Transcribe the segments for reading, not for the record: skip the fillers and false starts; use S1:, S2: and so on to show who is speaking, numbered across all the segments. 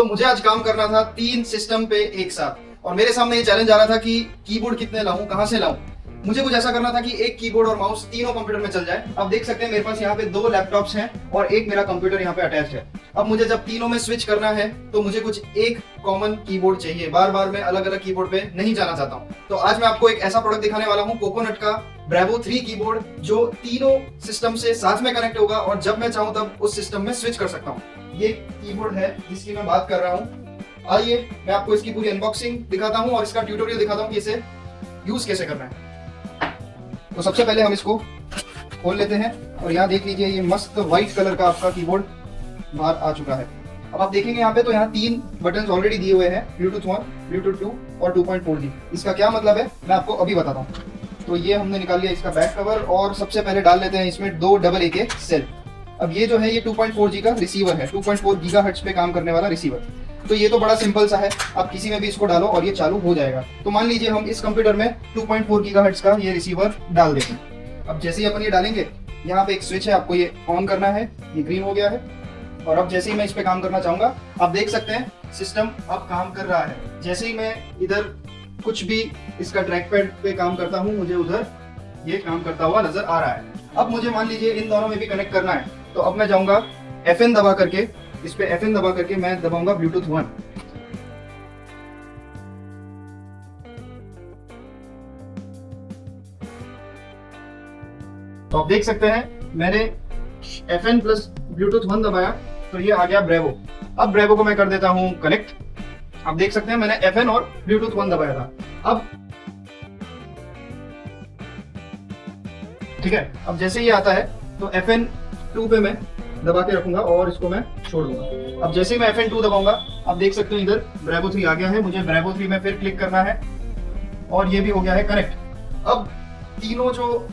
S1: तो मुझे आज काम करना था 3 सिस्टम पे एक साथ और मेरे सामने ये चैलेंज आ रहा था कि कीबोर्ड कितने लाऊं, कहां से लाऊं। मुझे कुछ ऐसा करना था कि एक कीबोर्ड और माउस तीनों कंप्यूटर में चल जाए। अब देख सकते हैं मेरे पास यहाँ पे 2 लैपटॉप्स हैं और एक मेरा कंप्यूटर यहाँ पे अटैच है। अब मुझे जब तीनों में स्विच करना है तो मुझे कुछ एक कॉमन कीबोर्ड चाहिए। बार बार मैं अलग अलग कीबोर्ड पे नहीं जाना चाहता हूँ। तो आज मैं आपको एक ऐसा प्रोडक्ट दिखाने वाला हूँ, कोकोनट का ब्रेवो 3 कीबोर्ड, जो तीनों सिस्टम से साथ में कनेक्ट होगा और जब मैं चाहूँ तब उस सिस्टम में स्विच कर सकता हूँ। ये कीबोर्ड है जिसकी मैं बात कर रहा हूँ। आइए मैं आपको इसकी पूरी अनबॉक्सिंग दिखाता हूँ और इसका ट्यूटोरियल दिखाता हूँ कि इसे यूज कैसे करना है। तो सबसे पहले हम इसको खोल लेते हैं और यहाँ देख लीजिए ये मस्त व्हाइट कलर का आपका कीबोर्ड बाहर आ चुका है। अब आप देखेंगे यहाँ पे तो यहाँ 3 बटन ऑलरेडी दिए हुए हैं, ब्लूटूथ 1, ब्लूटूथ 2 और 2.4G। इसका क्या मतलब है मैं आपको अभी बताता हूँ। तो ये हमने निकाल लिया इसका बैक कवर और सबसे पहले डाल लेते हैं इसमें 2 AA के सेल। अब ये जो है ये 2.4G का रिसीवर है, 2.4 गीगाहर्ट्ज पे काम करने वाला रिसीवर। तो ये तो बड़ा सिंपल सा है, आप किसी में भी इसको डालो और ये चालू हो जाएगा। तो मान लीजिए हम इस कंप्यूटर में 2.4 गीगाहर्ट्ज का ये रिसीवर डाल देते हैं। अब जैसे ही अपन ये डालेंगे, यहाँ पे एक स्विच है, आपको ये ऑन करना है, ये ग्रीन हो गया है। और अब जैसे ही मैं इस पे काम करना चाहूंगा, आप देख सकते हैं सिस्टम अब काम कर रहा है। जैसे ही मैं इधर कुछ भी इसका ट्रैक पैड पे काम करता हूँ, मुझे उधर ये काम करता हुआ नजर आ रहा है। अब मुझे मान लीजिए इन दोनों में भी कनेक्ट करना है, तो अब मैं जाऊंगा FN दबा करके, इस पे FN दबा करके मैं दबाऊंगा ब्लूटूथ 1। तो आप देख सकते हैं मैंने FN प्लस ब्लूटूथ 1 दबाया तो ये आ गया ब्रेवो। अब ब्रेवो को मैं कर देता हूं कनेक्ट। आप देख सकते हैं मैंने FN और ब्लूटूथ 1 दबाया था। अब ठीक है, अब जैसे ये आता है तो FN 2 पे मैं दबा के रखूंगा और इसको मैं छोड़ दूंगा। अब जैसे ही मैं FN 2 दबाऊंगा, आप देख सकते हैं इधर ब्रेवो 3 आ गया है। मुझे ब्रेवो 3 में फिर क्लिक करना है और ये भी हो गया है कनेक्ट। अब तीनों जो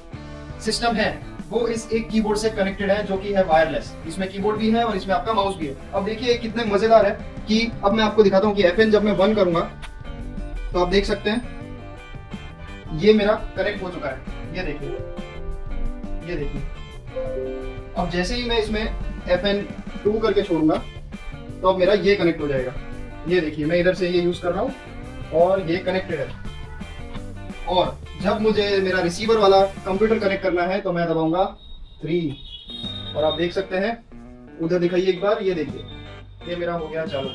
S1: सिस्टम है वो इस एक कीबोर्ड से कनेक्टेड है, जो कि है वायरलेस। इसमें कीबोर्ड भी है और इसमें आपका माउस भी है। अब देखिए कितने मजेदार है कि अब मैं आपको दिखाता हूँ कि FN जब मैं 1 करूंगा तो आप देख सकते हैं ये मेरा कनेक्ट हो चुका है। ये देखिए, ये देखिए। अब जैसे ही मैं इसमें FN 2 करके छोड़ूंगा तो अब मेरा ये कनेक्ट हो जाएगा। ये देखिए मैं इधर से ये यूज कर रहा हूँ और ये कनेक्टेड है। और जब मुझे मेरा रिसीवर वाला कंप्यूटर कनेक्ट करना है तो मैं दबाऊंगा 3 और आप देख सकते हैं उधर दिखाइए एक बार, ये देखिए ये मेरा हो गया चालू।